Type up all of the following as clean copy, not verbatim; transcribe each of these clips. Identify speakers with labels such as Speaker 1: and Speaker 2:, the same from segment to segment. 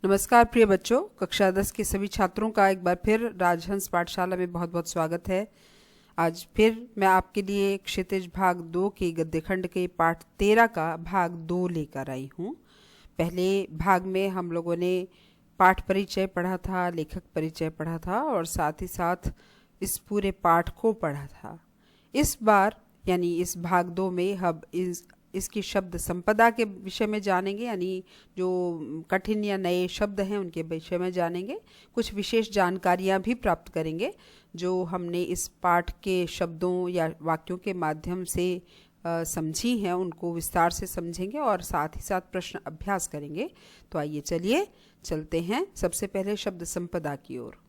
Speaker 1: नमस्कार प्रिय बच्चों, कक्षा 10 के सभी छात्रों का एक बार फिर राजहंस पाठशाला में बहुत बहुत स्वागत है। आज फिर मैं आपके लिए क्षितिज भाग 2 के गद्य खंड के पाठ 13 का भाग 2 लेकर आई हूँ। पहले भाग में हम लोगों ने पाठ परिचय पढ़ा था, लेखक परिचय पढ़ा था और साथ ही साथ इस पूरे पाठ को पढ़ा था। इस बार यानी इस भाग 2 में हम इसकी शब्द संपदा के विषय में जानेंगे, यानी जो कठिन या नए शब्द हैं उनके विषय में जानेंगे। कुछ विशेष जानकारियां भी प्राप्त करेंगे जो हमने इस पाठ के शब्दों या वाक्यों के माध्यम से समझी हैं, उनको विस्तार से समझेंगे और साथ ही साथ प्रश्न अभ्यास करेंगे। तो आइए चलिए चलते हैं सबसे पहले शब्द संपदा की ओर।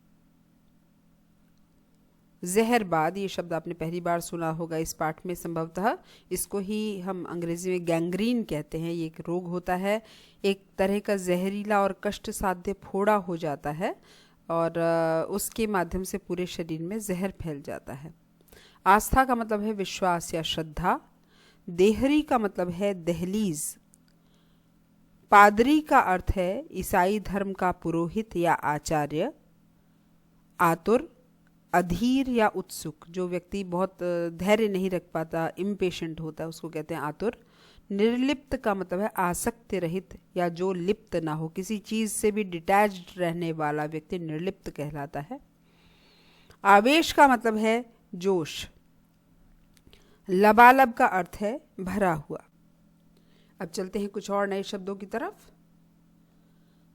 Speaker 1: जहरबाद, ये शब्द आपने पहली बार सुना होगा इस पाठ में संभवतः। इसको ही हम अंग्रेजी में गैंग्रीन कहते हैं। ये एक रोग होता है, एक तरह का जहरीला और कष्ट साध्य फोड़ा हो जाता है और उसके माध्यम से पूरे शरीर में जहर फैल जाता है। आस्था का मतलब है विश्वास या श्रद्धा। देहरी का मतलब है दहलीज। पादरी का अर्थ है ईसाई धर्म का पुरोहित या आचार्य। आतुर, अधीर या उत्सुक, जो व्यक्ति बहुत धैर्य नहीं रख पाता, इम्पेशेंट होता है, उसको कहते हैं आतुर। निर्लिप्त का मतलब है आसक्ति रहित या जो लिप्त ना हो, किसी चीज से भी डिटैच्ड रहने वाला व्यक्ति निर्लिप्त कहलाता है। आवेश का मतलब है जोश। लबालब का अर्थ है भरा हुआ। अब चलते हैं कुछ और नए शब्दों की तरफ।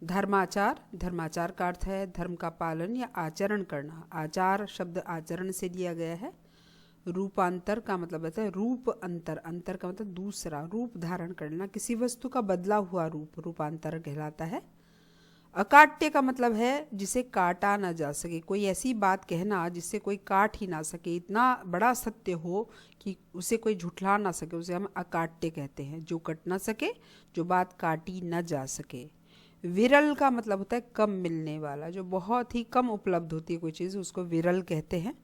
Speaker 1: धर्माचार, धर्माचार का अर्थ है धर्म का पालन या आचरण करना। आचार शब्द आचरण से लिया गया है। रूपांतर का मतलब होता है रूप अंतर। अंतर का मतलब दूसरा रूप धारण करना, किसी वस्तु का बदला हुआ रूप रूपांतर कहलाता है। अकाट्य का मतलब है जिसे काटा ना जा सके, कोई ऐसी बात कहना जिससे कोई काट ही ना सके, इतना बड़ा सत्य हो कि उसे कोई झुठला ना सके, उसे हम अकाट्य कहते हैं। जो कट ना सके, जो बात काटी ना जा सके। विरल का मतलब होता है कम मिलने वाला, जो बहुत ही कम उपलब्ध होती है कोई चीज़, उसको विरल कहते हैं।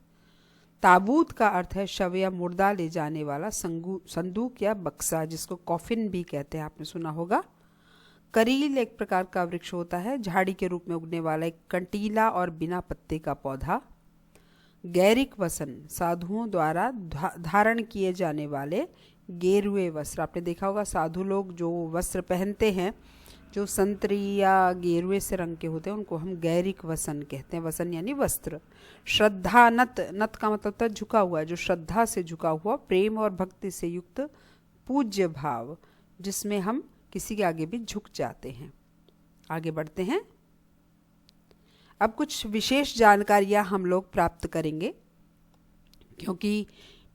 Speaker 1: ताबूत का अर्थ है शव या मुर्दा ले जाने वाला संदूक या बक्सा, जिसको कॉफिन भी कहते हैं, आपने सुना होगा। करील एक प्रकार का वृक्ष होता है, झाड़ी के रूप में उगने वाला एक कंटीला और बिना पत्ते का पौधा। गैरिक वसन, साधुओं द्वारा धारण किए जाने वाले गेरुए वस्त्र। आपने देखा होगा साधु लोग जो वस्त्र पहनते हैं जो संतरी या गेरुए से रंग के होते हैं, उनको हम गैरिक वसन कहते हैं। वसन यानी वस्त्र। श्रद्धा नत, नत का मतलब होता है झुका हुआ, जो श्रद्धा से झुका हुआ, प्रेम और भक्ति से युक्त पूज्य भाव, जिसमें हम किसी के आगे भी झुक जाते हैं। आगे बढ़ते हैं। अब कुछ विशेष जानकारियां हम लोग प्राप्त करेंगे, क्योंकि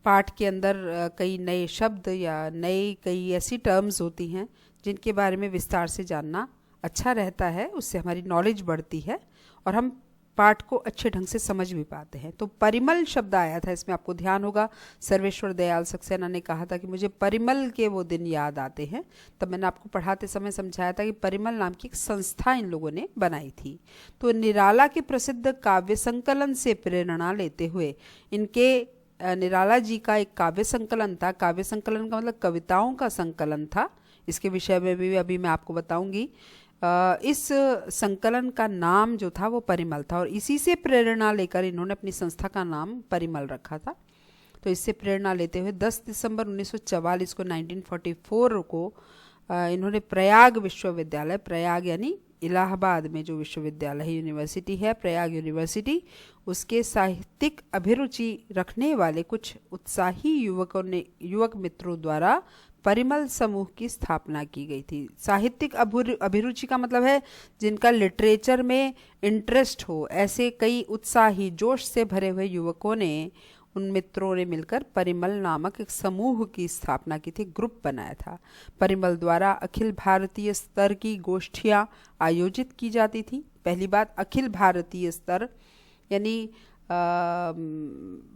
Speaker 1: पाठ के अंदर कई नए शब्द या नई कई ऐसी टर्म्स होती हैं जिनके बारे में विस्तार से जानना अच्छा रहता है। उससे हमारी नॉलेज बढ़ती है और हम पाठ को अच्छे ढंग से समझ भी पाते हैं। तो परिमल शब्द आया था इसमें, आपको ध्यान होगा सर्वेश्वर दयाल सक्सेना ने कहा था कि मुझे परिमल के वो दिन याद आते हैं। तब मैंने आपको पढ़ाते समय समझाया था कि परिमल नाम की एक संस्था इन लोगों ने बनाई थी। तो निराला के प्रसिद्ध काव्य संकलन से प्रेरणा लेते हुए इनके निराला जी का एक काव्य संकलन था। काव्य संकलन का मतलब कविताओं का संकलन था। इसके विषय में भी अभी मैं आपको बताऊंगी। इस संकलन का नाम जो था वो परिमल था और इसी से प्रेरणा लेकर इन्होंने अपनी संस्था का नाम परिमल रखा था। तो इससे प्रेरणा लेते हुए 10 दिसंबर 1944 को 1944 को इन्होंने प्रयाग विश्वविद्यालय, प्रयाग यानी इलाहाबाद में जो विश्वविद्यालय है, यूनिवर्सिटी है, प्रयाग यूनिवर्सिटी, उसके साहित्यिक अभिरुचि रखने वाले कुछ उत्साही युवक मित्रों द्वारा परिमल समूह की स्थापना की गई थी। साहित्यिक अभिरुचि का मतलब है जिनका लिटरेचर में इंटरेस्ट हो। ऐसे कई उत्साही जोश से भरे हुए युवकों ने, उन मित्रों ने मिलकर परिमल नामक एक समूह की स्थापना की थी, ग्रुप बनाया था। परिमल द्वारा अखिल भारतीय स्तर की गोष्ठियाँ आयोजित की जाती थी। पहली बात, अखिल भारतीय स्तर यानी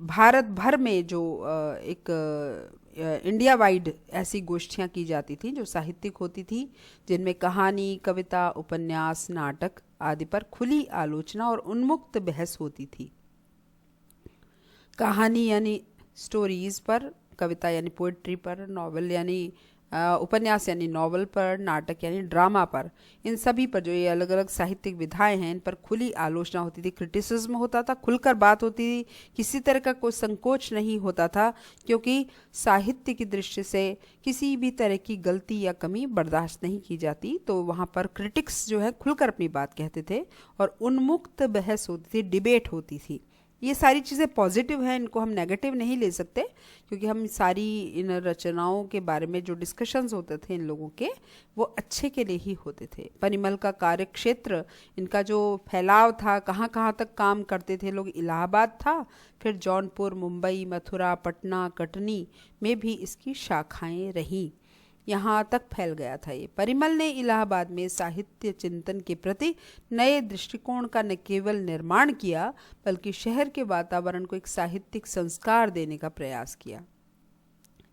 Speaker 1: भारत भर में जो एक इंडिया वाइड ऐसी गोष्ठियाँ की जाती थी जो साहित्यिक होती थी, जिनमें कहानी, कविता, उपन्यास, नाटक आदि पर खुली आलोचना और उन्मुक्त बहस होती थी। कहानी यानी स्टोरीज पर, कविता यानी पोएट्री पर, नॉवेल यानी उपन्यास यानी नॉवल पर, नाटक यानी ड्रामा पर, इन सभी पर जो ये अलग अलग साहित्यिक विधाएं हैं इन पर खुली आलोचना होती थी, क्रिटिसिज्म होता था, खुलकर बात होती थी, किसी तरह का कोई संकोच नहीं होता था, क्योंकि साहित्य की दृष्टि से किसी भी तरह की गलती या कमी बर्दाश्त नहीं की जाती। तो वहाँ पर क्रिटिक्स जो है खुलकर अपनी बात कहते थे और उन्मुक्त बहस होती थी, डिबेट होती थी। ये सारी चीज़ें पॉजिटिव हैं, इनको हम नेगेटिव नहीं ले सकते, क्योंकि हम सारी इन रचनाओं के बारे में जो डिस्कशंस होते थे इन लोगों के, वो अच्छे के लिए ही होते थे। परिमल का कार्य क्षेत्र, इनका जो फैलाव था, कहाँ कहाँ तक काम करते थे लोग, इलाहाबाद था, फिर जौनपुर, मुंबई, मथुरा, पटना, कटनी में भी इसकी शाखाएं रहीं, यहाँ तक फैल गया था ये। परिमल ने इलाहाबाद में साहित्य चिंतन के प्रति नए दृष्टिकोण का न केवल निर्माण किया, बल्कि शहर के वातावरण को एक साहित्यिक संस्कार देने का प्रयास किया।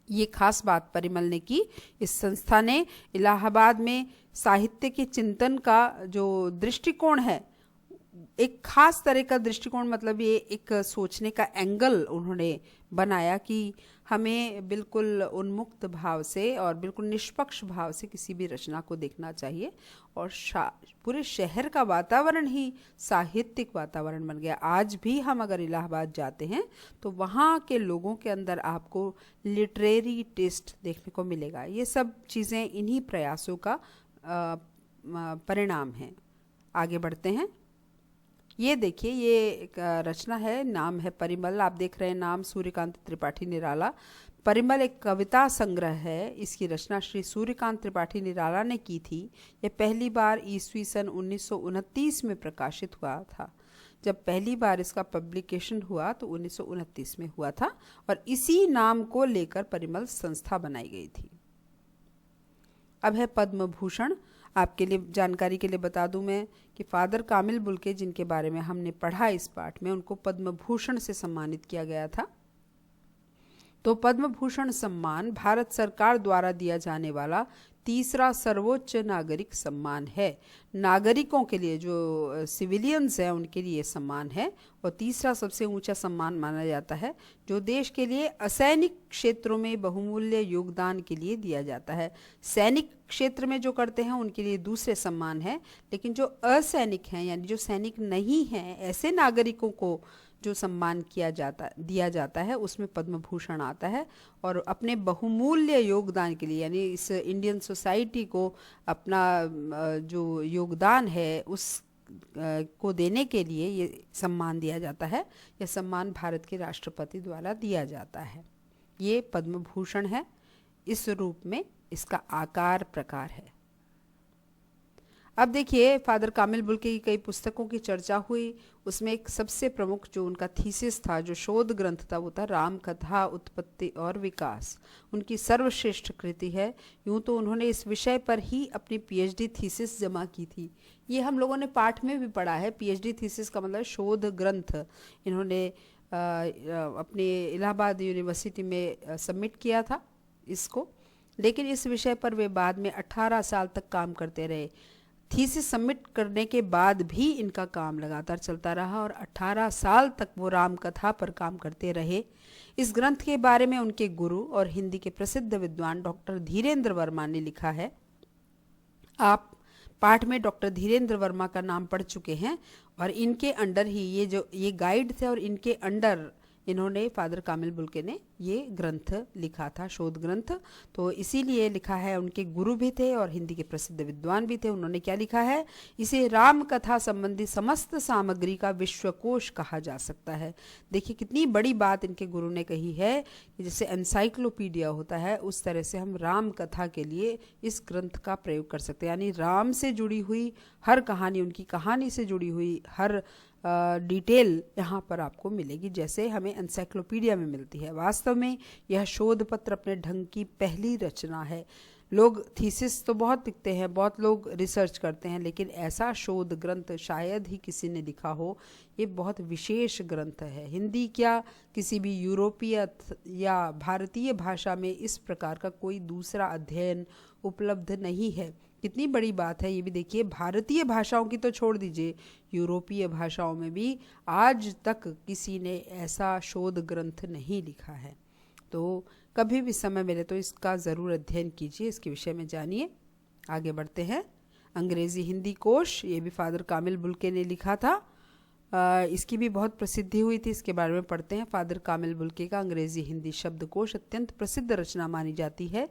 Speaker 1: ये खास बात परिमल ने की। इस संस्था ने इलाहाबाद में साहित्य के चिंतन का जो दृष्टिकोण है, एक खास तरह का दृष्टिकोण, मतलब ये एक सोचने का एंगल उन्होंने बनाया कि हमें बिल्कुल उन्मुक्त भाव से और बिल्कुल निष्पक्ष भाव से किसी भी रचना को देखना चाहिए, और पूरे शहर का वातावरण ही साहित्यिक वातावरण बन गया। आज भी हम अगर इलाहाबाद जाते हैं तो वहाँ के लोगों के अंदर आपको लिटरेरी टेस्ट देखने को मिलेगा। ये सब चीज़ें इन्हीं प्रयासों का परिणाम है। आगे बढ़ते हैं। ये देखिए, ये एक रचना है, नाम है परिमल। आप देख रहे हैं नाम, सूर्यकांत त्रिपाठी निराला। परिमल एक कविता संग्रह है। इसकी रचना श्री सूर्यकांत त्रिपाठी निराला ने की थी। यह पहली बार ईस्वी सन 1929 में प्रकाशित हुआ था। जब पहली बार इसका पब्लिकेशन हुआ तो 1929 में हुआ था, और इसी नाम को लेकर परिमल संस्था बनाई गई थी। अब है पद्म भूषण। आपके लिए जानकारी के लिए बता दूं मैं कि फादर कामिल बुल्के, जिनके बारे में हमने पढ़ा इस पाठ में, उनको पद्म भूषण से सम्मानित किया गया था। तो पद्म भूषण सम्मान भारत सरकार द्वारा दिया जाने वाला तीसरा सर्वोच्च नागरिक सम्मान है। नागरिकों के लिए, जो सिविलियंस हैं उनके लिए सम्मान है, और तीसरा सबसे ऊंचा सम्मान माना जाता है जो देश के लिए असैनिक क्षेत्रों में बहुमूल्य योगदान के लिए दिया जाता है। सैनिक क्षेत्र में जो करते हैं उनके लिए दूसरे सम्मान है, लेकिन जो असैनिक हैं यानी जो सैनिक नहीं हैं, ऐसे नागरिकों को जो सम्मान दिया जाता है उसमें पद्म भूषण आता है। और अपने बहुमूल्य योगदान के लिए, यानी इस इंडियन सोसाइटी को अपना जो योगदान है उस को देने के लिए ये सम्मान दिया जाता है। यह सम्मान भारत के राष्ट्रपति द्वारा दिया जाता है। ये पद्म भूषण है। इस रूप में इसका आकार प्रकार है। अब देखिए, फादर कामिल बुल्के की कई पुस्तकों की चर्चा हुई। उसमें एक सबसे प्रमुख जो उनका थीसिस था, जो शोध ग्रंथ था, वो था राम कथा उत्पत्ति और विकास। उनकी सर्वश्रेष्ठ कृति है। यूँ तो उन्होंने इस विषय पर ही अपनी पीएचडी थीसिस जमा की थी। ये हम लोगों ने पाठ में भी पढ़ा है। पीएचडी थीसिस का मतलब शोध ग्रंथ। इन्होंने अपने इलाहाबाद यूनिवर्सिटी में सबमिट किया था इसको, लेकिन इस विषय पर वे बाद में 18 साल तक काम करते रहे। थीसिस सबमिट करने के बाद भी इनका काम लगातार चलता रहा और 18 साल तक वो राम कथा पर काम करते रहे। इस ग्रंथ के बारे में उनके गुरु और हिंदी के प्रसिद्ध विद्वान डॉक्टर धीरेन्द्र वर्मा ने लिखा है। आप पाठ में डॉक्टर धीरेन्द्र वर्मा का नाम पढ़ चुके हैं, और इनके अंडर ही ये गाइड थे, और इनके अंडर इन्होंने, फादर कामिल बुल्के ने, ये ग्रंथ लिखा था, शोध ग्रंथ। तो इसीलिए लिखा है, उनके गुरु भी थे और हिंदी के प्रसिद्ध विद्वान भी थे। उन्होंने क्या लिखा है? इसे राम कथा संबंधी समस्त सामग्री का विश्वकोश कहा जा सकता है। देखिए कितनी बड़ी बात इनके गुरु ने कही है कि जैसे एनसाइक्लोपीडिया होता है, उस तरह से हम राम कथा के लिए इस ग्रंथ का प्रयोग कर सकते हैं। यानी राम से जुड़ी हुई हर कहानी, उनकी कहानी से जुड़ी हुई हर डिटेल यहाँ पर आपको मिलेगी, जैसे हमें एनसाइक्लोपीडिया में मिलती है। वास्तव में यह शोध पत्र अपने ढंग की पहली रचना है। लोग थीसिस तो बहुत लिखते हैं, बहुत लोग रिसर्च करते हैं, लेकिन ऐसा शोध ग्रंथ शायद ही किसी ने लिखा हो। ये बहुत विशेष ग्रंथ है। हिंदी क्या, किसी भी यूरोपीय या भारतीय भाषा में इस प्रकार का कोई दूसरा अध्ययन उपलब्ध नहीं है। कितनी बड़ी बात है ये भी देखिए। भारतीय भाषाओं की तो छोड़ दीजिए, यूरोपीय भाषाओं में भी आज तक किसी ने ऐसा शोध ग्रंथ नहीं लिखा है। तो कभी भी समय मिले तो इसका ज़रूर अध्ययन कीजिए, इसके विषय में जानिए। आगे बढ़ते हैं। अंग्रेज़ी हिंदी कोश, ये भी फादर कामिल बुल्के ने लिखा था। इसकी भी बहुत प्रसिद्धि हुई थी, इसके बारे में पढ़ते हैं। फादर कामिल बुल्के का अंग्रेज़ी हिंदी शब्दकोश अत्यंत प्रसिद्ध रचना मानी जाती है।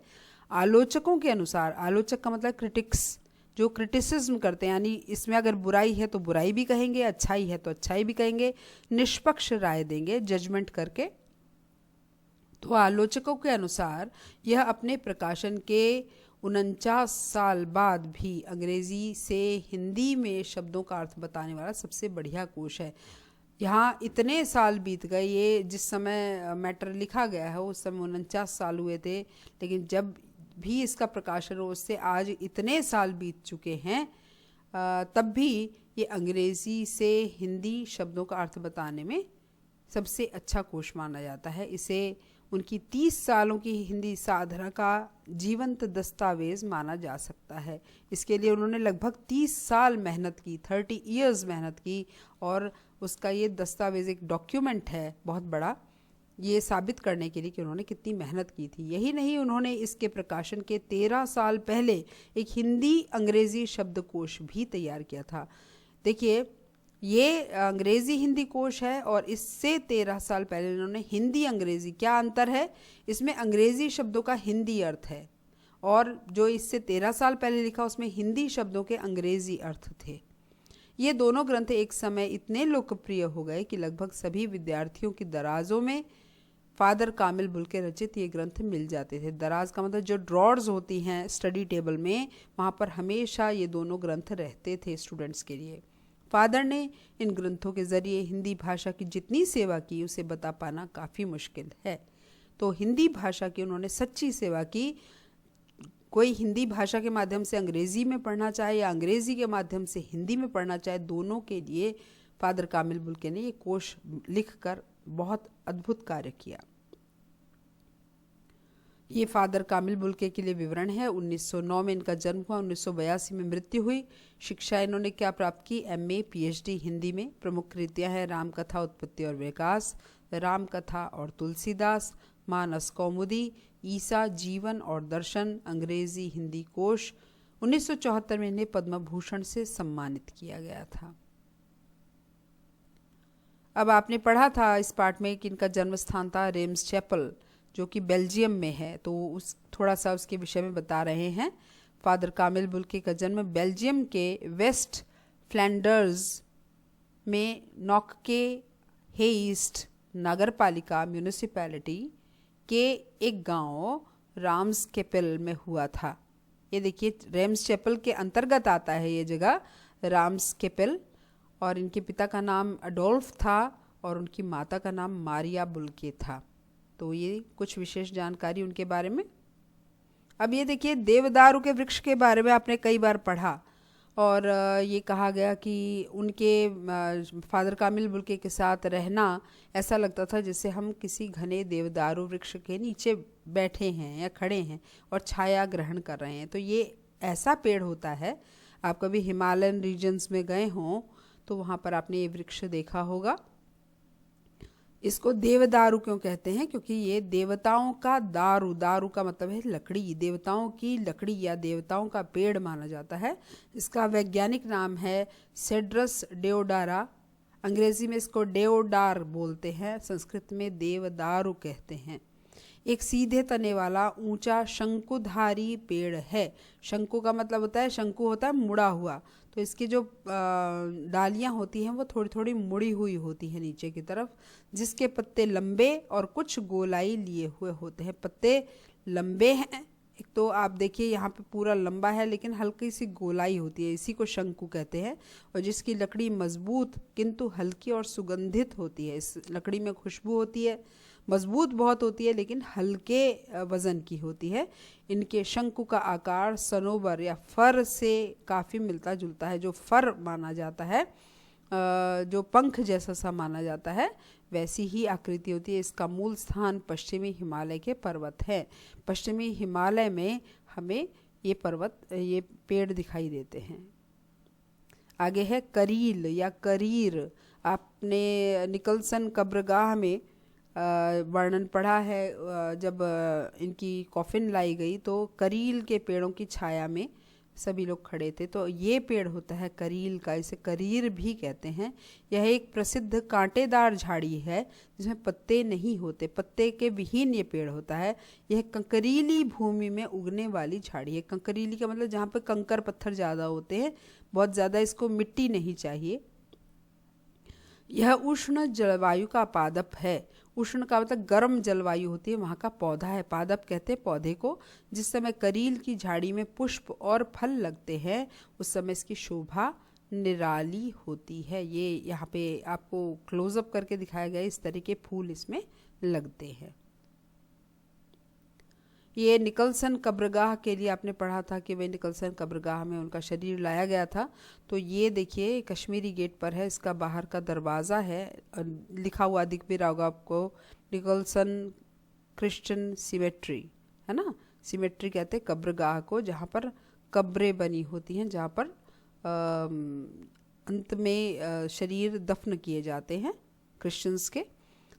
Speaker 1: आलोचकों के अनुसार, आलोचक का मतलब क्रिटिक्स, जो क्रिटिसिज्म करते हैं, यानी इसमें अगर बुराई है तो बुराई भी कहेंगे, अच्छाई है तो अच्छाई भी कहेंगे, निष्पक्ष राय देंगे जजमेंट करके। तो आलोचकों के अनुसार यह अपने प्रकाशन के 49 साल बाद भी अंग्रेज़ी से हिंदी में शब्दों का अर्थ बताने वाला सबसे बढ़िया कोश है। यहाँ इतने साल बीत गए, ये जिस समय मैटर लिखा गया है उस समय 49 साल हुए थे, लेकिन जब भी इसका प्रकाशन हो उससे आज इतने साल बीत चुके हैं, तब भी ये अंग्रेज़ी से हिंदी शब्दों का अर्थ बताने में सबसे अच्छा कोश माना जाता है। इसे उनकी 30 सालों की हिंदी साधना का जीवंत दस्तावेज माना जा सकता है। इसके लिए उन्होंने लगभग 30 साल मेहनत की, 30 इयर्स मेहनत की, और उसका ये दस्तावेज एक डॉक्यूमेंट है बहुत बड़ा, ये साबित करने के लिए कि उन्होंने कितनी मेहनत की थी। यही नहीं, उन्होंने इसके प्रकाशन के 13 साल पहले एक हिंदी अंग्रेज़ी शब्दकोश भी तैयार किया था। देखिए, ये अंग्रेज़ी हिंदी कोश है और इससे 13 साल पहले इन्होंने हिंदी अंग्रेज़ी, क्या अंतर है इसमें? अंग्रेज़ी शब्दों का हिंदी अर्थ है और जो इससे 13 साल पहले लिखा उसमें हिंदी शब्दों के अंग्रेज़ी अर्थ थे। ये दोनों ग्रंथ एक समय इतने लोकप्रिय हो गए कि लगभग सभी विद्यार्थियों की दराजों में फादर कामिल बुल्के रचित ये ग्रंथ मिल जाते थे। दराज का मतलब जो ड्रॉर्स होती हैं स्टडी टेबल में, वहाँ पर हमेशा ये दोनों ग्रंथ रहते थे स्टूडेंट्स के लिए। फादर ने इन ग्रंथों के ज़रिए हिंदी भाषा की जितनी सेवा की उसे बता पाना काफ़ी मुश्किल है। तो हिंदी भाषा की उन्होंने सच्ची सेवा की। कोई हिंदी भाषा के माध्यम से अंग्रेज़ी में पढ़ना चाहे या अंग्रेज़ी के माध्यम से हिंदी में पढ़ना चाहे, दोनों के लिए फादर कामिल बुल्के ने ये कोश लिखकर बहुत अद्भुत कार्य किया। ये फादर कामिल बुल्के के लिए विवरण है। 1909 में इनका जन्म हुआ, 1982 में मृत्यु हुई। शिक्षा इन्होंने क्या प्राप्त की? MA PhD हिंदी में। प्रमुख कृतियाँ हैं रामकथा उत्पत्ति और विकास, रामकथा और तुलसीदास, मानस कौमुदी, ईसा जीवन और दर्शन, अंग्रेज़ी हिंदी कोश। 1974 में इन्हें पद्म भूषण से सम्मानित किया गया था। अब आपने पढ़ा था इस पाठ में कि इनका जन्म स्थान था रेम्स चैपल, जो कि बेल्जियम में है, तो उस थोड़ा सा उसके विषय में बता रहे हैं। फादर कामिल बुल्के का जन्म बेल्जियम के वेस्ट फ्लैंडर्स में नॉक्के हेइस्ट नगर पालिका म्यूनिसिपैलिटी के एक गांव राम्सकेपेल में हुआ था। ये देखिए, रेम्स चैपल के अंतर्गत आता है ये जगह राम्सकेपेल, और इनके पिता का नाम अडोल्फ था और उनकी माता का नाम मारिया बुल्के था। तो ये कुछ विशेष जानकारी उनके बारे में। अब ये देखिए, देवदारू के वृक्ष के बारे में आपने कई बार पढ़ा, और ये कहा गया कि उनके फादर कामिल बुल्के के साथ रहना ऐसा लगता था जैसे हम किसी घने देवदारू वृक्ष के नीचे बैठे हैं या खड़े हैं और छाया ग्रहण कर रहे हैं। तो ये ऐसा पेड़ होता है, आप कभी हिमालयन रीजन्स में गए हों तो वहाँ पर आपने ये वृक्ष देखा होगा। इसको देवदारू क्यों कहते हैं? क्योंकि ये देवताओं का दारू, दारू का मतलब है लकड़ी, देवताओं की लकड़ी या देवताओं का पेड़ माना जाता है। इसका वैज्ञानिक नाम है सेड्रस डेओडारा। अंग्रेजी में इसको डेओडार बोलते हैं, संस्कृत में देवदारू कहते हैं। एक सीधे तने वाला ऊंचा शंकुधारी पेड़ है। शंकु का मतलब होता है, शंकु होता है मुड़ा हुआ, तो इसकी जो डालियां होती हैं वो थोड़ी थोड़ी मुड़ी हुई होती हैं नीचे की तरफ, जिसके पत्ते लंबे और कुछ गोलाई लिए हुए होते हैं। पत्ते लंबे हैं, एक तो आप देखिए यहाँ पे पूरा लंबा है लेकिन हल्की सी गोलाई होती है, इसी को शंकु कहते हैं। और जिसकी लकड़ी मजबूत किंतु हल्की और सुगंधित होती है। इस लकड़ी में खुशबू होती है, मजबूत बहुत होती है लेकिन हल्के वज़न की होती है। इनके शंकु का आकार सनोबर या फर से काफ़ी मिलता जुलता है। जो फर माना जाता है, जो पंख जैसा सा माना जाता है, वैसी ही आकृति होती है। इसका मूल स्थान पश्चिमी हिमालय के पर्वत है। पश्चिमी हिमालय में हमें ये पर्वत, ये पेड़ दिखाई देते हैं। आगे है करील या करीर। आपने निकलसन कब्रगाह में वर्णन पढ़ा है। जब इनकी कॉफिन लाई गई तो करील के पेड़ों की छाया में सभी लोग खड़े थे। तो ये पेड़ होता है करील का, इसे करीर भी कहते हैं। यह एक प्रसिद्ध कांटेदार झाड़ी है जिसमें पत्ते नहीं होते, पत्ते के विहीन ये पेड़ होता है। यह कंकरीली भूमि में उगने वाली झाड़ी है। कंकरीली का मतलब जहाँ पे कंकर पत्थर ज़्यादा होते हैं, बहुत ज़्यादा इसको मिट्टी नहीं चाहिए। यह उष्ण जलवायु का पादप है। उष्ण का मतलब गर्म जलवायु होती है, वहाँ का पौधा है। पादप कहते हैं पौधे को। जिस समय करील की झाड़ी में पुष्प और फल लगते हैं उस समय इसकी शोभा निराली होती है। ये यहाँ पे आपको क्लोजअप करके दिखाया गया है, इस तरह के फूल इसमें लगते हैं। ये निकलसन कब्रगाह के लिए आपने पढ़ा था कि वे निकलसन कब्रगाह में उनका शरीर लाया गया था। तो ये देखिए कश्मीरी गेट पर है, इसका बाहर का दरवाज़ा है, लिखा हुआ दिख भी रहा होगा आपको, निकलसन क्रिश्चियन सीमेट्री, है ना। सीमेट्री कहते हैं कब्रगाह को, जहाँ पर कब्रें बनी होती हैं, जहाँ पर अंत में शरीर दफन किए जाते हैं क्रिश्चियंस के।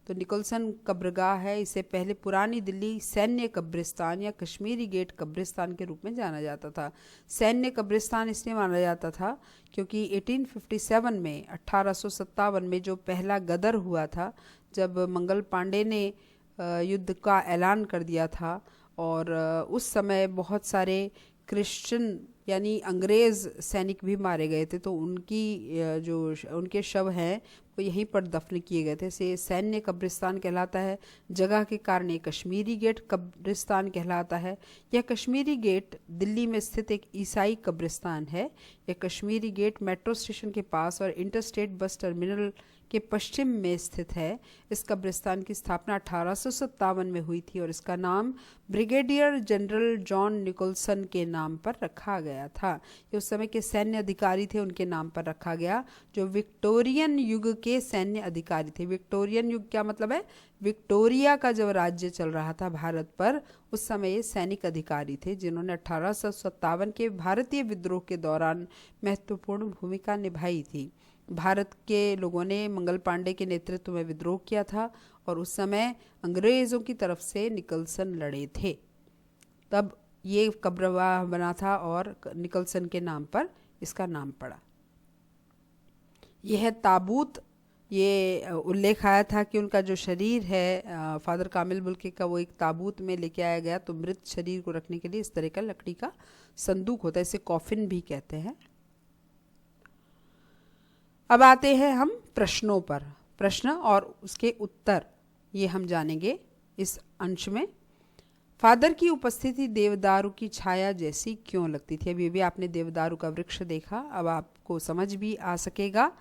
Speaker 1: तो निकोलसन कब्रगाह है। इसे पहले पुरानी दिल्ली सैन्य कब्रिस्तान या कश्मीरी गेट कब्रिस्तान के रूप में जाना जाता था। सैन्य कब्रिस्तान इसलिए माना जाता था क्योंकि 1857 में 1857 में जो पहला गदर हुआ था, जब मंगल पांडे ने युद्ध का ऐलान कर दिया था, और उस समय बहुत सारे क्रिश्चियन यानी अंग्रेज़ सैनिक भी मारे गए थे। तो उनकी जो उनके शव हैं वो यहीं पर दफन किए गए थे। इसे सैन्य कब्रिस्तान कहलाता है। जगह के कारण ये कश्मीरी गेट कब्रिस्तान कहलाता है। यह कश्मीरी गेट दिल्ली में स्थित एक ईसाई कब्रिस्तान है। यह कश्मीरी गेट मेट्रो स्टेशन के पास और इंटरस्टेट बस टर्मिनल के पश्चिम में स्थित है। इस कब्रिस्तान की स्थापना 1857 में हुई थी और इसका नाम ब्रिगेडियर जनरल जॉन निकोलसन के नाम पर रखा गया था। ये उस समय के सैन्य अधिकारी थे, उनके नाम पर रखा गया, जो विक्टोरियन युग के सैन्य अधिकारी थे। विक्टोरियन युग क्या मतलब है? विक्टोरिया का जब राज्य चल रहा था भारत पर, उस समय ये सैनिक अधिकारी थे जिन्होंने 1857 के भारतीय विद्रोह के दौरान महत्वपूर्ण भूमिका निभाई थी। भारत के लोगों ने मंगल पांडे के नेतृत्व में विद्रोह किया था और उस समय अंग्रेज़ों की तरफ से निकलसन लड़े थे। तब ये कब्रगाह बना था और निकलसन के नाम पर इसका नाम पड़ा। यह ताबूत, ये उल्लेख आया था कि उनका जो शरीर है फादर कामिल बुल्के का, वो एक ताबूत में लेके आया गया। तो मृत शरीर को रखने के लिए इस तरह का लकड़ी का संदूक होता है, इसे कॉफिन भी कहते हैं। अब आते हैं हम प्रश्नों पर। प्रश्न और उसके उत्तर ये हम जानेंगे इस अंश में। फादर की उपस्थिति देवदारू की छाया जैसी क्यों लगती थी? अभी भी आपने देवदारू का वृक्ष देखा, अब आपको समझ भी आ सकेगा।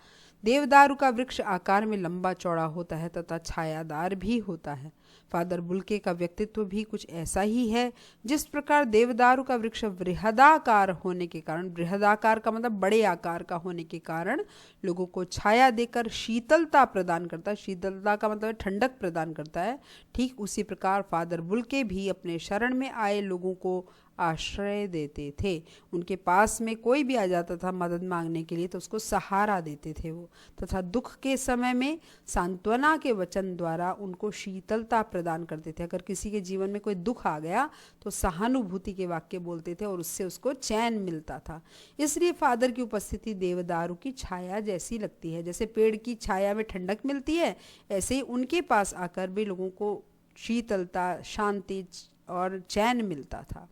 Speaker 1: देवदारू का वृक्ष आकार में लंबा चौड़ा होता है तथा छायादार भी होता है। फादर बुल्के का व्यक्तित्व भी कुछ ऐसा ही है। जिस प्रकार देवदारू का वृक्ष बृहदाकार होने के कारण, बृहदाकार का मतलब बड़े आकार का होने के कारण, लोगों को छाया देकर शीतलता प्रदान करता है। शीतलता का मतलब ठंडक प्रदान करता है। ठीक उसी प्रकार फादर बुल्के भी अपने शरण में आए लोगों को आश्रय देते थे। उनके पास में कोई भी आ जाता था मदद मांगने के लिए तो उसको सहारा देते थे वो, तथा दुख के समय में सांत्वना के वचन द्वारा उनको शीतलता प्रदान करते थे। अगर किसी के जीवन में कोई दुख आ गया तो सहानुभूति के वाक्य बोलते थे और उससे उसको चैन मिलता था। इसलिए फादर की उपस्थिति देवदारू की छाया जैसी लगती है। जैसे पेड़ की छाया में ठंडक मिलती है, ऐसे ही उनके पास आकर भी लोगों को शीतलता, शांति और चैन मिलता था।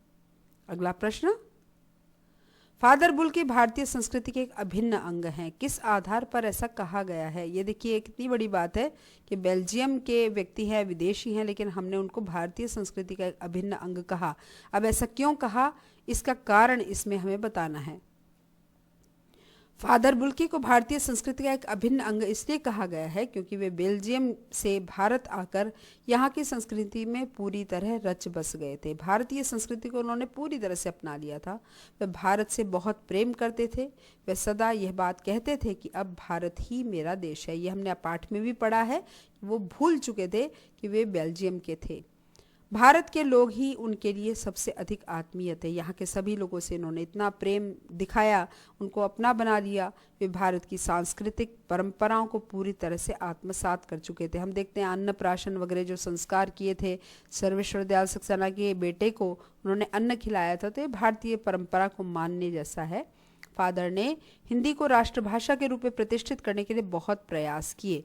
Speaker 1: अगला प्रश्न, फादर बुल्के भारतीय संस्कृति के एक अभिन्न अंग हैं। किस आधार पर ऐसा कहा गया है? ये देखिए कितनी बड़ी बात है कि बेल्जियम के व्यक्ति हैं, विदेशी हैं, लेकिन हमने उनको भारतीय संस्कृति का एक अभिन्न अंग कहा। अब ऐसा क्यों कहा, इसका कारण इसमें हमें बताना है। फादर बुल्के को भारतीय संस्कृति का एक अभिन्न अंग इसलिए कहा गया है क्योंकि वे बेल्जियम से भारत आकर यहाँ की संस्कृति में पूरी तरह रच बस गए थे। भारतीय संस्कृति को उन्होंने पूरी तरह से अपना लिया था। वे भारत से बहुत प्रेम करते थे। वे सदा यह बात कहते थे कि अब भारत ही मेरा देश है। ये हमने पाठ में भी पढ़ा है। वो भूल चुके थे कि वे बेल्जियम के थे। भारत के लोग ही उनके लिए सबसे अधिक आत्मीय थे। यहाँ के सभी लोगों से इन्होंने इतना प्रेम दिखाया, उनको अपना बना लिया। वे भारत की सांस्कृतिक परंपराओं को पूरी तरह से आत्मसात कर चुके थे। हम देखते हैं अन्नप्राशन वगैरह जो संस्कार किए थे, सर्वेश्वर दयाल सक्सेना के बेटे को उन्होंने अन्न खिलाया था, तो ये भारतीय परंपरा को मानने जैसा है। फादर ने हिंदी को राष्ट्रभाषा के रूप में प्रतिष्ठित करने के लिए बहुत प्रयास किए।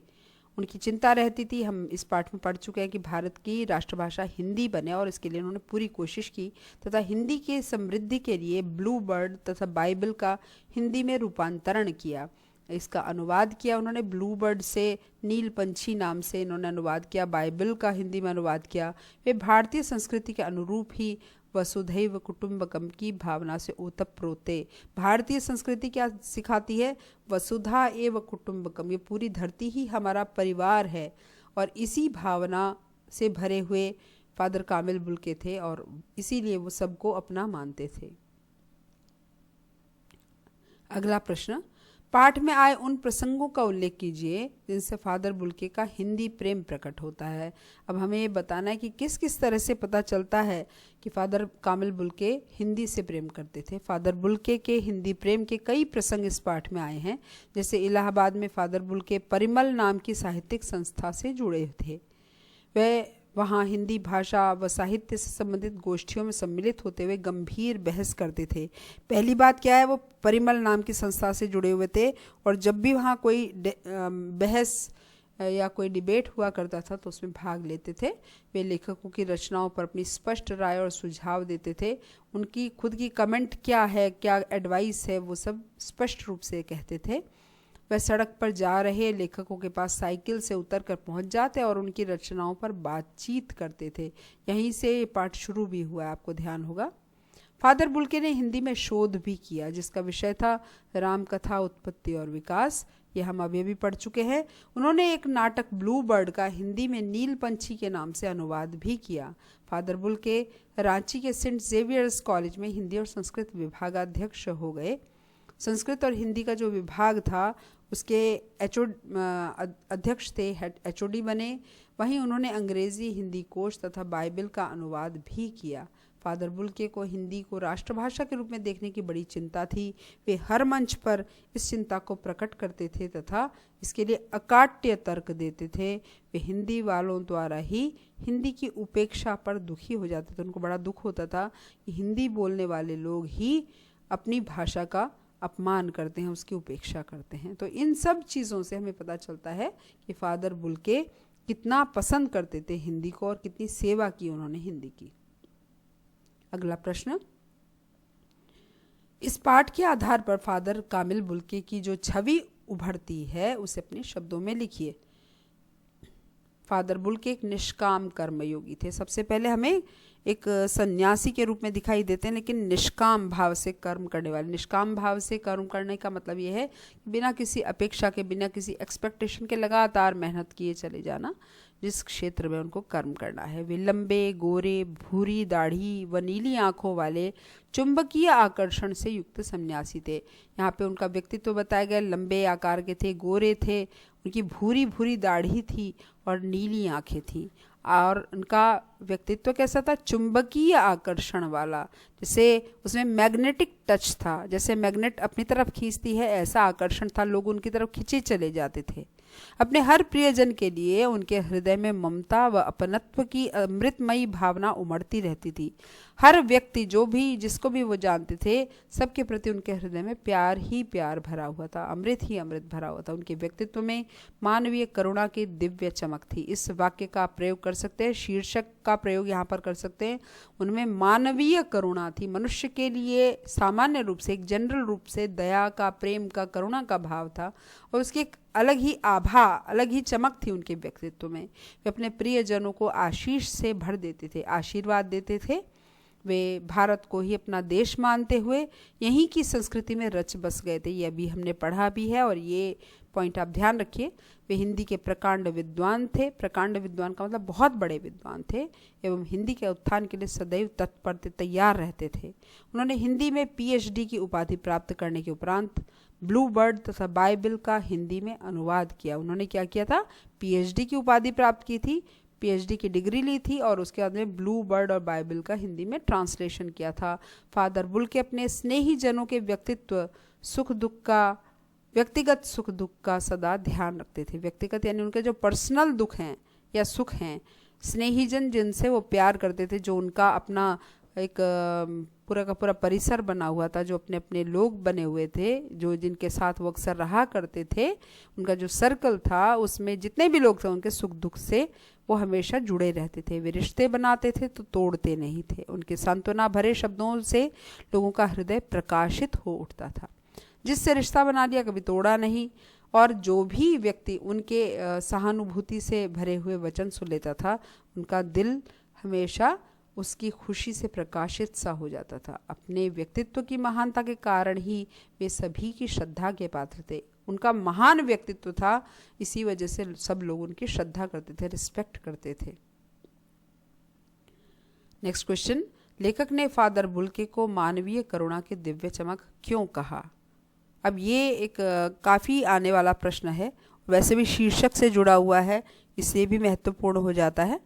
Speaker 1: उनकी चिंता रहती थी, हम इस पाठ में पढ़ चुके हैं, कि भारत की राष्ट्रभाषा हिंदी बने, और इसके लिए उन्होंने पूरी कोशिश की तथा हिंदी के समृद्धि के लिए ब्लू बर्ड तथा बाइबल का हिंदी में रूपांतरण किया। इसका अनुवाद किया उन्होंने, ब्लू बर्ड से नील पंछी नाम से इन्होंने अनुवाद किया, बाइबल का हिंदी में अनुवाद किया। वे भारतीय संस्कृति के अनुरूप ही वसुधैव कुटुंबकम की भावना से ओतप्रोते। भारतीय संस्कृति क्या सिखाती है? वसुधा एव कुटुंबकम, ये पूरी धरती ही हमारा परिवार है, और इसी भावना से भरे हुए फादर कामिल बुल्के थे, और इसीलिए वो सबको अपना मानते थे। अगला प्रश्न, पाठ में आए उन प्रसंगों का उल्लेख कीजिए जिनसे फादर बुल्के का हिंदी प्रेम प्रकट होता है। अब हमें ये बताना है कि किस किस तरह से पता चलता है कि फादर कामिल बुल्के हिंदी से प्रेम करते थे। फादर बुल्के के हिंदी प्रेम के कई प्रसंग इस पाठ में आए हैं। जैसे इलाहाबाद में फादर बुल्के परिमल नाम की साहित्यिक संस्था से जुड़े थे। वह वहाँ हिंदी भाषा व साहित्य से संबंधित गोष्ठियों में सम्मिलित होते हुए गंभीर बहस करते थे। पहली बात क्या है, वो परिमल नाम की संस्था से जुड़े हुए थे, और जब भी वहाँ कोई बहस या कोई डिबेट हुआ करता था तो उसमें भाग लेते थे। वे लेखकों की रचनाओं पर अपनी स्पष्ट राय और सुझाव देते थे। उनकी खुद की कमेंट क्या है, क्या एडवाइस है, वो सब स्पष्ट रूप से कहते थे। वह सड़क पर जा रहे लेखकों के पास साइकिल से उतरकर पहुंच जाते और उनकी रचनाओं पर बातचीत करते थे। यहीं से ये पाठ शुरू भी हुआ, आपको ध्यान होगा। फादर बुल्के ने हिंदी में शोध भी किया, जिसका विषय था रामकथा उत्पत्ति और विकास। ये हम अभी भी पढ़ चुके हैं। उन्होंने एक नाटक ब्लू बर्ड का हिंदी में नील पंछी के नाम से अनुवाद भी किया। फादर बुल्के रांची के सेंट जेवियर्स कॉलेज में हिंदी और संस्कृत विभागाध्यक्ष हो गए। संस्कृत और हिंदी का जो विभाग था उसके अध्यक्ष थे, HOD बने। वहीं उन्होंने अंग्रेजी हिंदी कोश तथा बाइबल का अनुवाद भी किया। फादर बुल्के को हिंदी को राष्ट्रभाषा के रूप में देखने की बड़ी चिंता थी। वे हर मंच पर इस चिंता को प्रकट करते थे तथा इसके लिए अकाट्य तर्क देते थे। वे हिंदी वालों द्वारा ही हिंदी की उपेक्षा पर दुखी हो जाते थे। उनको बड़ा दुख होता था कि हिंदी बोलने वाले लोग ही अपनी भाषा का अपमान करते हैं, उसकी उपेक्षा करते हैं। तो इन सब चीज़ों से हमें पता चलता है कि फादर बुल्के कितना पसंद करते थे हिंदी को और कितनी सेवा की उन्होंने हिंदी की। अगला प्रश्न, इस पाठ के आधार पर फादर कामिल बुल्के की जो छवि उभरती है उसे अपने शब्दों में लिखिए। फादर बुल्के एक निष्काम कर्मयोगी थे। सबसे पहले हमें एक सन्यासी के रूप में दिखाई देते हैं, लेकिन निष्काम भाव से कर्म करने वाले। निष्काम भाव से कर्म करने का मतलब ये है कि बिना किसी अपेक्षा के, बिना किसी एक्सपेक्टेशन के लगातार मेहनत किए चले जाना जिस क्षेत्र में उनको कर्म करना है। वे लंबे, गोरे, भूरी दाढ़ी व नीली आंखों वाले चुंबकीय आकर्षण से युक्त सन्यासी थे। यहाँ पे उनका व्यक्तित्व बताया गया। लंबे आकार के थे, गोरे थे, उनकी भूरी भूरी दाढ़ी थी और नीली आंखें थी। और उनका व्यक्तित्व कैसा था? चुंबकीय आकर्षण वाला, जैसे उसमें मैग्नेटिक टच था। जैसे मैग्नेट अपनी तरफ खींचती है, ऐसा आकर्षण था। लोग उनकी तरफ खींचे चले जाते थे। अपने हर प्रियजन के लिए उनके हृदय में ममता व अपनत्व की अमृतमयी भावना उमड़ती रहती थी। हर व्यक्ति जिसको भी वो जानते थे, सबके प्रति उनके हृदय में प्यार ही प्यार भरा हुआ था, अमृत ही अमृत भरा हुआ था। उनके व्यक्तित्व में मानवीय करुणा की दिव्य चमक थी। इस वाक्य का प्रयोग कर सकते हैं, शीर्षक का प्रयोग यहाँ पर कर सकते हैं। उनमें मानवीय करुणा थी, मनुष्य के लिए सामान्य रूप से, एक जनरल रूप से दया का, प्रेम का, करुणा का भाव था, और उसकी एक अलग ही आभा, अलग ही चमक थी उनके व्यक्तित्व में। वे अपने प्रियजनों को आशीष से भर देते थे, आशीर्वाद देते थे। वे भारत को ही अपना देश मानते हुए यहीं की संस्कृति में रच बस गए थे। ये अभी हमने पढ़ा भी है, और ये पॉइंट आप ध्यान रखिए। वे हिंदी के प्रकांड विद्वान थे। प्रकांड विद्वान का मतलब बहुत बड़े विद्वान थे, एवं हिंदी के उत्थान के लिए सदैव तत्पर तैयार रहते थे। उन्होंने हिंदी में PhD की उपाधि प्राप्त करने के उपरांत ब्लू बर्ड तथा बाइबल का हिंदी में अनुवाद किया। उन्होंने क्या किया था? PhD की उपाधि प्राप्त की थी। पीएचडी की डिग्री ली थी और उसके बाद में ब्लू बर्ड और बाइबल का हिंदी में ट्रांसलेशन किया था। फादर बुल्के अपने स्नेही जनों के व्यक्तिगत सुख दुख का सदा ध्यान रखते थे। व्यक्तिगत यानी उनके जो पर्सनल दुख हैं या सुख हैं, स्नेही जन जिनसे वो प्यार करते थे, जो उनका अपना एक पूरा का पूरा परिसर बना हुआ था, जो अपने अपने लोग बने हुए थे, जो जिनके साथ वो अक्सर रहा करते थे, उनका जो सर्कल था उसमें जितने भी लोग थे उनके सुख दुख से वो हमेशा जुड़े रहते थे। वे रिश्ते बनाते थे तो तोड़ते नहीं थे। उनके सांत्वना भरे शब्दों से लोगों का हृदय प्रकाशित हो उठता था। जिससे रिश्ता बना लिया कभी तोड़ा नहीं, और जो भी व्यक्ति उनके सहानुभूति से भरे हुए वचन सुन लेता था उनका दिल हमेशा उसकी खुशी से प्रकाशित सा हो जाता था। अपने व्यक्तित्व की महानता के कारण ही वे सभी की श्रद्धा के पात्र थे। उनका महान व्यक्तित्व था, इसी वजह से सब लोग उनकी श्रद्धा करते थे, रिस्पेक्ट करते थे। नेक्स्ट क्वेश्चन, लेखक ने फादर बुल्के को मानवीय करुणा की दिव्य चमक क्यों कहा? अब ये एक काफ़ी आने वाला प्रश्न है, वैसे भी शीर्षक से जुड़ा हुआ है, इसलिए भी महत्वपूर्ण हो जाता है।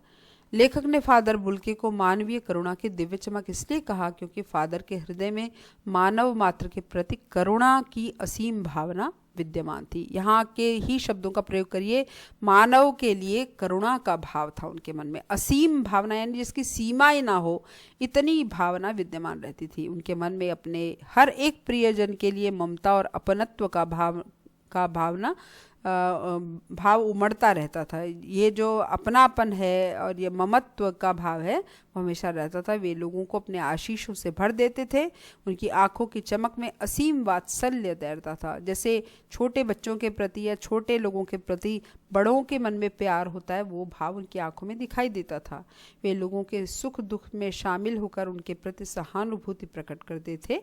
Speaker 1: लेखक ने फादर बुल्के को मानवीय करुणा की दिव्य चमक इसलिए कहा क्योंकि फादर के हृदय में मानव मात्र के प्रति करुणा की असीम भावना विद्यमान थी। यहाँ के ही शब्दों का प्रयोग करिए, मानव के लिए करुणा का भाव था उनके मन में। असीम भावना यानी जिसकी सीमा ही ना हो, इतनी भावना विद्यमान रहती थी उनके मन में। अपने हर एक प्रियजन के लिए ममता और अपनत्व का भाव उमड़ता रहता था। ये जो अपनापन है और ये ममत्व का भाव है वो हमेशा रहता था। वे लोगों को अपने आशीषों से भर देते थे। उनकी आंखों की चमक में असीम वात्सल्य तैरता था। जैसे छोटे बच्चों के प्रति या छोटे लोगों के प्रति बड़ों के मन में प्यार होता है, वो भाव उनकी आंखों में दिखाई देता था। वे लोगों के सुख दुख में शामिल होकर उनके प्रति सहानुभूति प्रकट करते थे।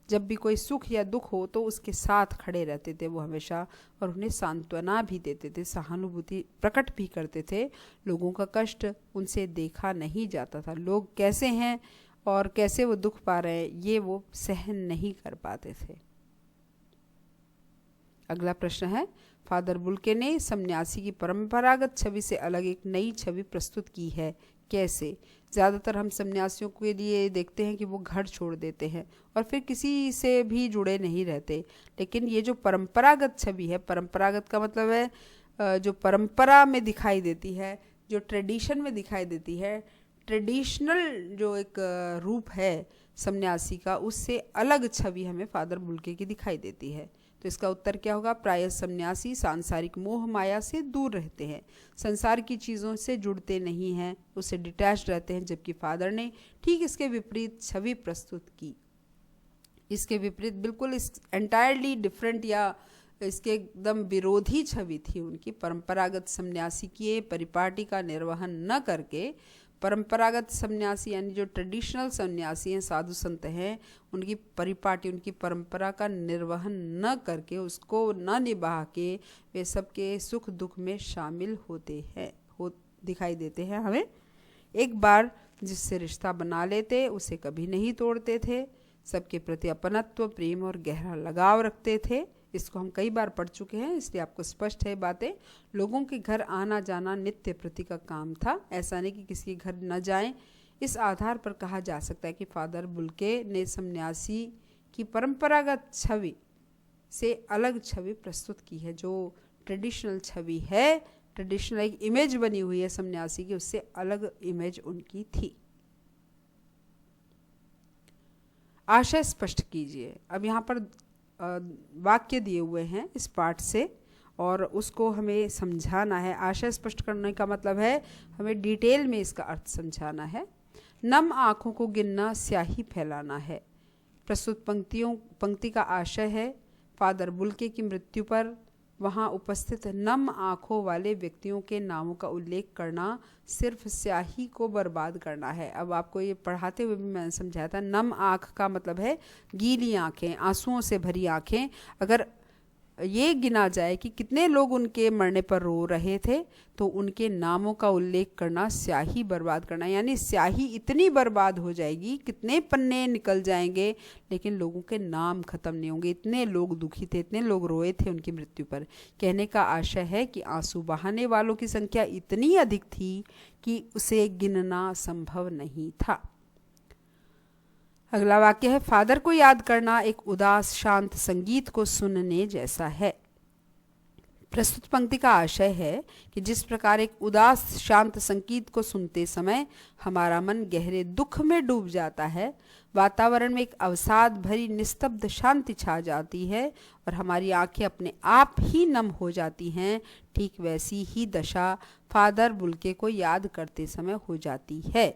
Speaker 1: जब भी कोई सुख या दुख हो तो उसके साथ खड़े रहते थे वो हमेशा, और उन्हें सांत्वना भी देते थे, सहानुभूति प्रकट भी करते थे। लोगों का कष्ट उनसे देखा नहीं जाता था। लोग कैसे हैं और कैसे वो दुख पा रहे हैं ये वो सहन नहीं कर पाते थे। अगला प्रश्न है, फादर बुल्के ने सन्यासी की परंपरागत छवि से अलग एक नई छवि प्रस्तुत की है, कैसे? ज़्यादातर हम सन्यासियों के लिए देखते हैं कि वो घर छोड़ देते हैं और फिर किसी से भी जुड़े नहीं रहते, लेकिन ये जो परंपरागत छवि है, परंपरागत का मतलब है जो परंपरा में दिखाई देती है, जो ट्रेडिशन में दिखाई देती है, ट्रेडिशनल जो एक रूप है सन्यासी का, उससे अलग छवि हमें फादर बुल्के की दिखाई देती है। तो इसका उत्तर क्या होगा? प्रायः सन्यासी सांसारिक मोह माया से दूर रहते हैं, संसार की चीज़ों से जुड़ते नहीं हैं, उससे डिटैच रहते हैं, जबकि फादर ने ठीक इसके विपरीत छवि प्रस्तुत की। इसके विपरीत बिल्कुल इस एंटायरली डिफरेंट या इसके एकदम विरोधी छवि थी उनकी। परंपरागत सन्यासी की परिपाटी का निर्वहन न करके, परंपरागत सन्यासी यानी जो ट्रेडिशनल सन्यासी हैं, साधु संत हैं, उनकी परिपाटी, उनकी परंपरा का निर्वहन न करके, उसको न निभा के वे सबके सुख दुख में शामिल दिखाई देते हैं हमें। एक बार जिससे रिश्ता बना लेते उसे कभी नहीं तोड़ते थे। सबके प्रति अपनत्व, प्रेम और गहरा लगाव रखते थे। इसको हम कई बार पढ़ चुके हैं, इसलिए आपको स्पष्ट है बातें। लोगों के घर आना जाना नित्य प्रति का काम था, ऐसा नहीं कि किसी के घर न जाएं। इस आधार पर कहा जा सकता है कि फादर बुल्के ने सन्यासी की परंपरागत छवि से अलग छवि प्रस्तुत की है। जो ट्रेडिशनल छवि है, ट्रेडिशनल एक इमेज बनी हुई है सन्यासी की, उससे अलग इमेज उनकी थी। आशय स्पष्ट कीजिए। अब यहाँ पर वाक्य दिए हुए हैं इस पाठ से और उसको हमें समझाना है। आशय स्पष्ट करने का मतलब है हमें डिटेल में इसका अर्थ समझाना है। नम आँखों को गिनना स्याही फैलाना है। प्रस्तुत पंक्ति का आशय है फादर बुल्के की मृत्यु पर वहाँ उपस्थित नम आँखों वाले व्यक्तियों के नामों का उल्लेख करना सिर्फ स्याही को बर्बाद करना है। अब आपको ये पढ़ाते हुए भी मैंने समझाया था, नम आँख का मतलब है गीली आँखें, आंसुओं से भरी आँखें। अगर ये गिना जाए कि कितने लोग उनके मरने पर रो रहे थे, तो उनके नामों का उल्लेख करना स्याही बर्बाद करना, यानी स्याही इतनी बर्बाद हो जाएगी, कितने पन्ने निकल जाएंगे, लेकिन लोगों के नाम खत्म नहीं होंगे। इतने लोग दुखी थे, इतने लोग रोए थे उनकी मृत्यु पर। कहने का आशय है कि आंसू बहाने वालों की संख्या इतनी अधिक थी कि उसे गिनना संभव नहीं था। अगला वाक्य है, फादर को याद करना एक उदास शांत संगीत को सुनने जैसा है। प्रस्तुत पंक्ति का आशय है कि जिस प्रकार एक उदास शांत संगीत को सुनते समय हमारा मन गहरे दुख में डूब जाता है, वातावरण में एक अवसाद भरी निस्तब्ध शांति छा जाती है और हमारी आंखें अपने आप ही नम हो जाती हैं, ठीक वैसी ही दशा फादर बुल्के को याद करते समय हो जाती है।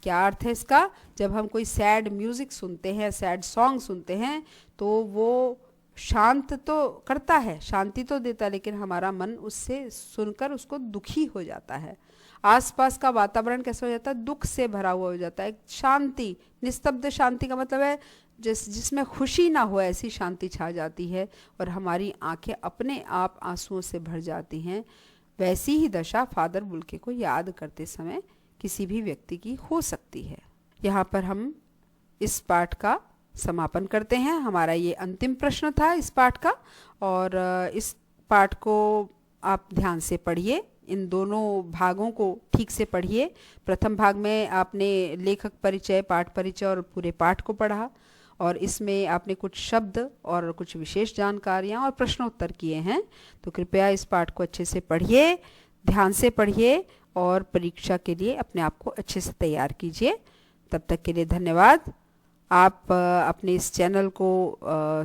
Speaker 1: क्या अर्थ है इसका? जब हम कोई सैड म्यूज़िक सुनते हैं, सैड सॉन्ग सुनते हैं, तो वो शांत तो करता है, शांति तो देता है, लेकिन हमारा मन उससे सुनकर उसको दुखी हो जाता है। आसपास का वातावरण कैसा हो जाता है? दुख से भरा हुआ हो जाता है। शांति, निस्तब्ध शांति का मतलब है जिसमें खुशी ना हो, ऐसी शांति छा जाती है और हमारी आंखें अपने आप आंसुओं से भर जाती हैं। वैसी ही दशा फादर बुल्के को याद करते समय किसी भी व्यक्ति की हो सकती है। यहाँ पर हम इस पाठ का समापन करते हैं। हमारा ये अंतिम प्रश्न था इस पाठ का, और इस पाठ को आप ध्यान से पढ़िए, इन दोनों भागों को ठीक से पढ़िए। प्रथम भाग में आपने लेखक परिचय, पाठ परिचय और पूरे पाठ को पढ़ा, और इसमें आपने कुछ शब्द और कुछ विशेष जानकारियाँ और प्रश्नोत्तर किए हैं। तो कृपया इस पाठ को अच्छे से पढ़िए, ध्यान से पढ़िए और परीक्षा के लिए अपने आप को अच्छे से तैयार कीजिए। तब तक के लिए धन्यवाद। आप अपने इस चैनल को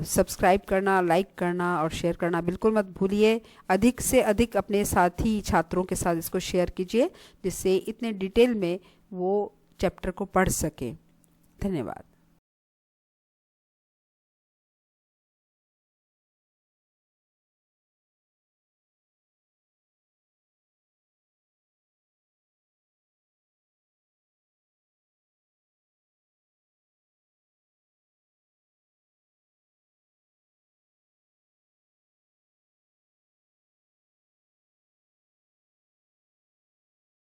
Speaker 1: सब्सक्राइब करना, लाइक करना और शेयर करना बिल्कुल मत भूलिए। अधिक से अधिक अपने साथी छात्रों के साथ इसको शेयर कीजिए, जिससे इतने डिटेल में वो चैप्टर को पढ़ सकें। धन्यवाद।